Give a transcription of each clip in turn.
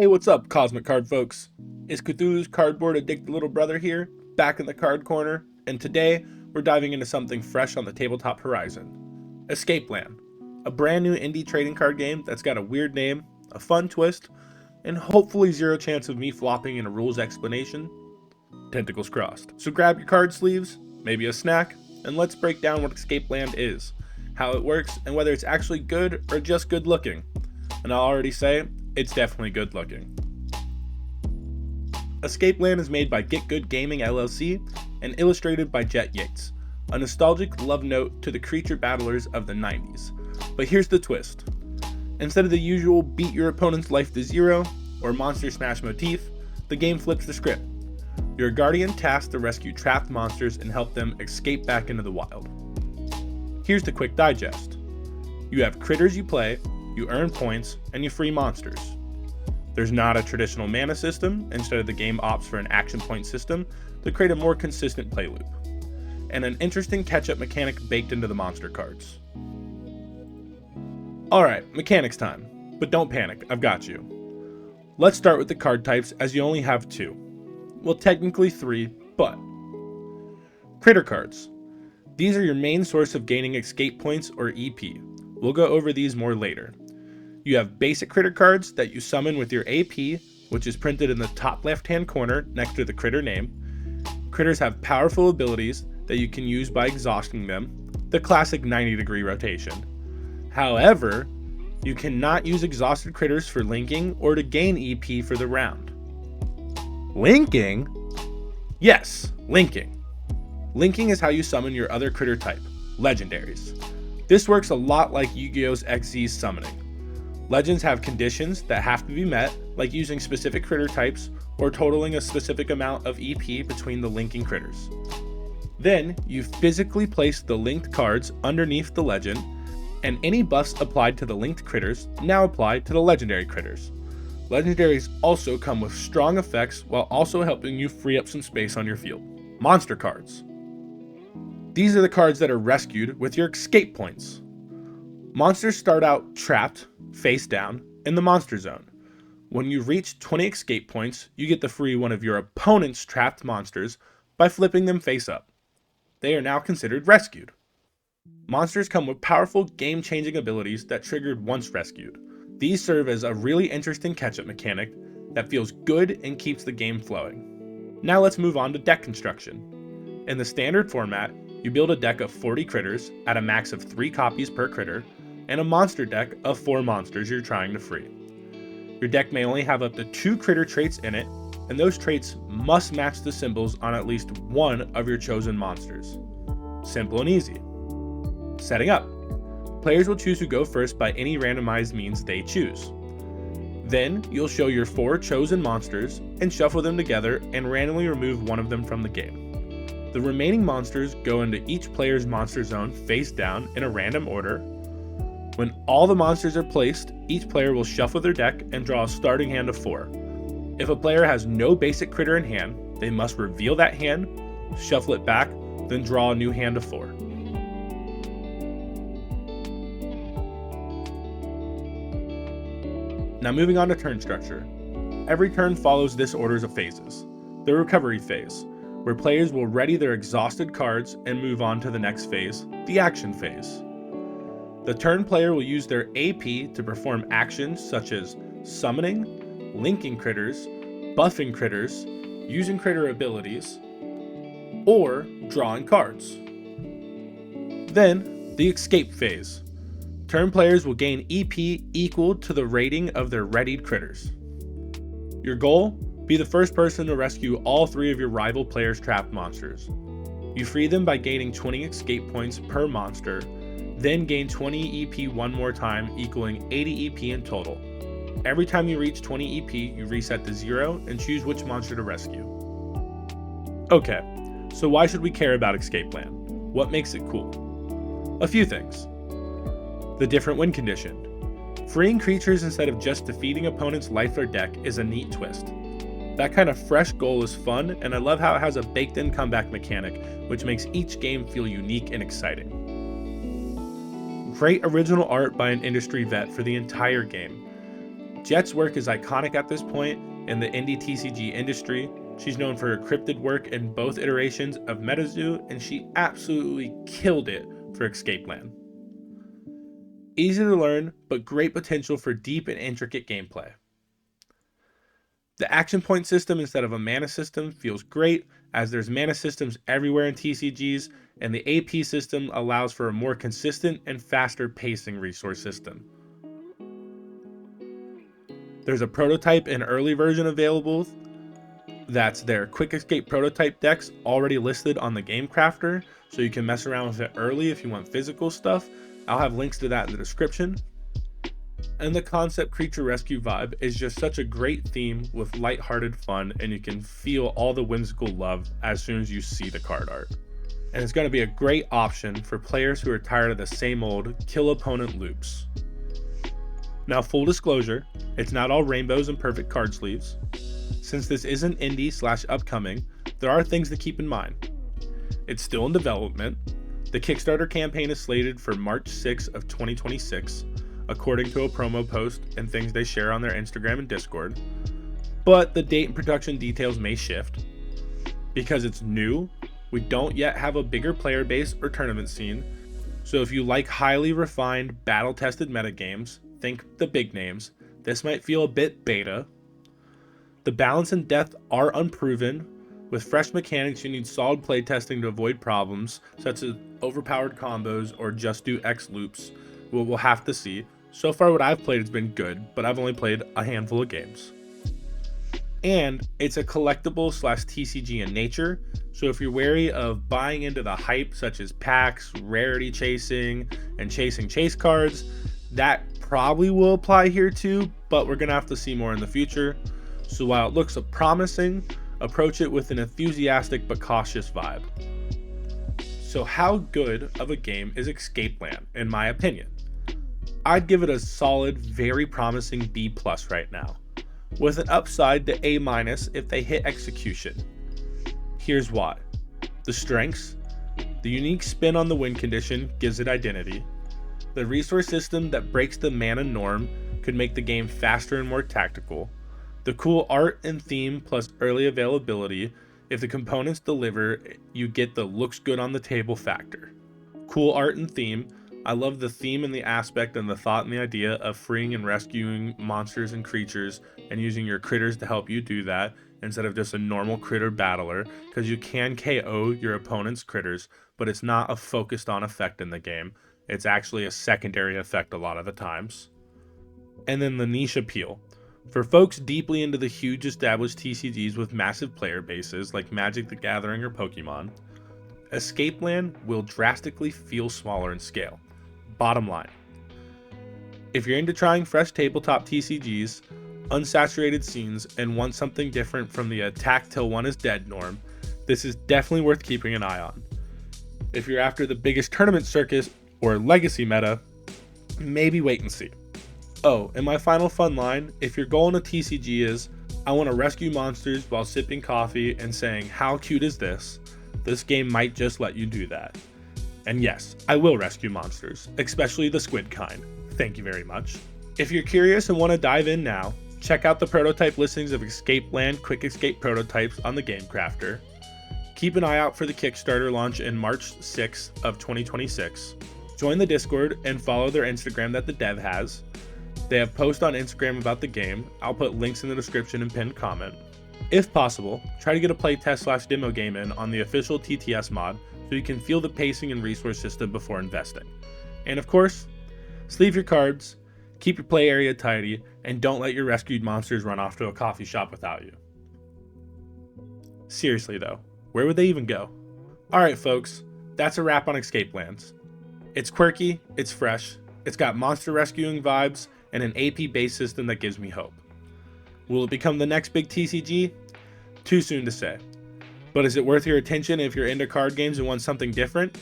Hey, what's up, Cosmic Card folks? It's Cthulhu's Cardboard Addicted Little Brother here, back in the card corner, and today we're diving into something fresh on the tabletop horizon. Escape Land, a brand new indie trading card game that's got a weird name, a fun twist, and hopefully zero chance of me flopping in a rules explanation. Tentacles crossed. So grab your card sleeves, maybe a snack, and let's break down what Escape Land is, how it works, and whether it's actually good or just good looking. And I'll already say, it's definitely good looking. Escape Land is made by Get Good Gaming LLC and illustrated by Jet Yates, a nostalgic love note to the creature battlers of the 90s. But here's the twist. Instead of the usual beat your opponent's life to zero or monster smash motif, the game flips the script. You're a guardian tasked to rescue trapped monsters and help them escape back into the wild. Here's the quick digest. You have critters you play, you earn points, and you free monsters. There's not a traditional mana system. Instead, the game opts for an action point system to create a more consistent play loop, and an interesting catch-up mechanic baked into the monster cards. Alright, mechanics time, but don't panic, I've got you. Let's start with the card types, as you only have two. Well, technically three, but critter cards. These are your main source of gaining escape points or EP. We'll go over these more later. You have basic critter cards that you summon with your AP, which is printed in the top left-hand corner next to the critter name. Critters have powerful abilities that you can use by exhausting them, the classic 90-degree rotation. However, you cannot use exhausted critters for linking or to gain EP for the round. Linking? Yes, linking. Linking is how you summon your other critter type, legendaries. This works a lot like Yu-Gi-Oh's XZ's summoning. Legends have conditions that have to be met, like using specific critter types or totaling a specific amount of EP between the linking critters. Then, you physically place the linked cards underneath the legend, and any buffs applied to the linked critters now apply to the legendary critters. Legendaries also come with strong effects while also helping you free up some space on your field. Monster cards. These are the cards that are rescued with your escape points. Monsters start out trapped, face down, in the monster zone. When you reach 20 escape points, you get to free one of your opponent's trapped monsters by flipping them face up. They are now considered rescued. Monsters come with powerful game-changing abilities that triggered once rescued. These serve as a really interesting catch-up mechanic that feels good and keeps the game flowing. Now let's move on to deck construction. In the standard format, you build a deck of 40 critters at a max of 3 copies per critter, and a monster deck of 4 monsters you're trying to free. Your deck may only have up to 2 critter traits in it, and those traits must match the symbols on at least one of your chosen monsters. Simple and easy. Setting up. Players will choose who go first by any randomized means they choose. Then, you'll show your 4 chosen monsters and shuffle them together and randomly remove one of them from the game. The remaining monsters go into each player's monster zone face down in a random order. When all the monsters are placed, each player will shuffle their deck and draw a starting hand of 4. If a player has no basic critter in hand, they must reveal that hand, shuffle it back, then draw a new hand of 4. Now moving on to turn structure. Every turn follows this order of phases. The recovery phase, where players will ready their exhausted cards and move on to the next phase, the action phase. The turn player will use their AP to perform actions such as summoning, linking critters, buffing critters, using critter abilities, or drawing cards. Then, the escape phase. Turn players will gain EP equal to the rating of their readied critters. Your goal? Be the first person to rescue all 3 of your rival players' trapped monsters. You free them by gaining 20 escape points per monster, then gain 20 EP one more time, equaling 80 EP in total. Every time you reach 20 EP, you reset to 0 and choose which monster to rescue. Okay, so why should we care about Escape Land? What makes it cool? A few things. The different win condition. Freeing creatures instead of just defeating opponents' life or deck is a neat twist. That kind of fresh goal is fun, and I love how it has a baked-in comeback mechanic, which makes each game feel unique and exciting. Great original art by an industry vet for the entire game. Jet's work is iconic at this point in the indie TCG industry. She's known for her cryptid work in both iterations of MetaZoo, and she absolutely killed it for Escapeland. Easy to learn, but great potential for deep and intricate gameplay. The action point system instead of a mana system feels great, as there's mana systems everywhere in TCGs, and the AP system allows for a more consistent and faster pacing resource system. There's a prototype and early version available. That's their Quick Escape prototype decks already listed on the Game Crafter, so you can mess around with it early if you want physical stuff. I'll have links to that in the description. And the concept creature rescue vibe is just such a great theme with lighthearted fun, and you can feel all the whimsical love as soon as you see the card art. And it's going to be a great option for players who are tired of the same old kill opponent loops. Now, full disclosure, it's not all rainbows and perfect card sleeves. Since this isn't indie/upcoming, there are things to keep in mind. It's still in development. The Kickstarter campaign is slated for March 6th of 2026, according to a promo post and things they share on their Instagram and Discord. But the date and production details may shift. Because it's new, we don't yet have a bigger player base or tournament scene, so if you like highly refined, battle-tested metagames, think the big names, this might feel a bit beta. The balance and depth are unproven. With fresh mechanics, you need solid playtesting to avoid problems, such as overpowered combos or just do X loops. We'll have to see. So far what I've played has been good, but I've only played a handful of games. And it's a collectible/TCG in nature, so if you're wary of buying into the hype such as packs, rarity chasing, and chasing chase cards, that probably will apply here too, but we're gonna have to see more in the future. So while it looks promising, approach it with an enthusiastic but cautious vibe. So how good of a game is Escapeland, in my opinion? I'd give it a solid, very promising B+ right now, with an upside to A- if they hit execution. Here's why. The strengths: the unique spin on the win condition gives it identity. The resource system that breaks the mana norm could make the game faster and more tactical. The cool art and theme plus early availability. If the components deliver, you get the looks good on the table factor. Cool art and theme. I love the theme and the aspect and the thought and the idea of freeing and rescuing monsters and creatures and using your critters to help you do that instead of just a normal critter battler, because you can KO your opponent's critters, but it's not a focused on effect in the game. It's actually a secondary effect a lot of the times. And then the niche appeal. For folks deeply into the huge established TCGs with massive player bases like Magic the Gathering or Pokemon, Escapeland will drastically feel smaller in scale. Bottom line, if you're into trying fresh tabletop TCGs, unsaturated scenes, and want something different from the attack till one is dead norm, this is definitely worth keeping an eye on. If you're after the biggest tournament circus or legacy meta, maybe wait and see. Oh, and my final fun line, if your goal in a TCG is, I want to rescue monsters while sipping coffee and saying, how cute is this? This game might just let you do that. And yes, I will rescue monsters, especially the squid kind. Thank you very much. If you're curious and want to dive in now, check out the prototype listings of Escapeland Quick Escape prototypes on the Game Crafter. Keep an eye out for the Kickstarter launch in March 6th of 2026. Join the Discord and follow their Instagram that the dev has. They have posts on Instagram about the game. I'll put links in the description and pinned comment. If possible, try to get a playtest/demo game in on the official TTS mod so you can feel the pacing and resource system before investing. And of course, sleeve your cards, keep your play area tidy, and don't let your rescued monsters run off to a coffee shop without you. Seriously though, where would they even go? Alright folks, that's a wrap on Escapelands. It's quirky, it's fresh, it's got monster rescuing vibes, and an AP-based system that gives me hope. Will it become the next big TCG? Too soon to say. But is it worth your attention if you're into card games and want something different?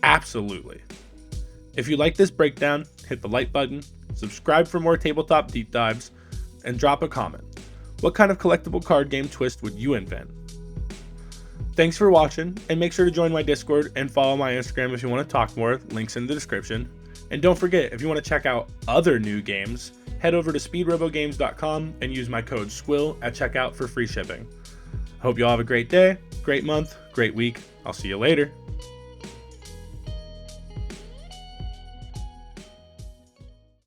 Absolutely. If you like this breakdown, hit the like button, subscribe for more tabletop deep dives, and drop a comment. What kind of collectible card game twist would you invent? Thanks for watching, and make sure to join my Discord and follow my Instagram if you want to talk more, links in the description. And don't forget, if you want to check out other new games, head over to speedrobogames.com and use my code SQUILL at checkout for free shipping. Hope you all have a great day, great month, great week. I'll see you later.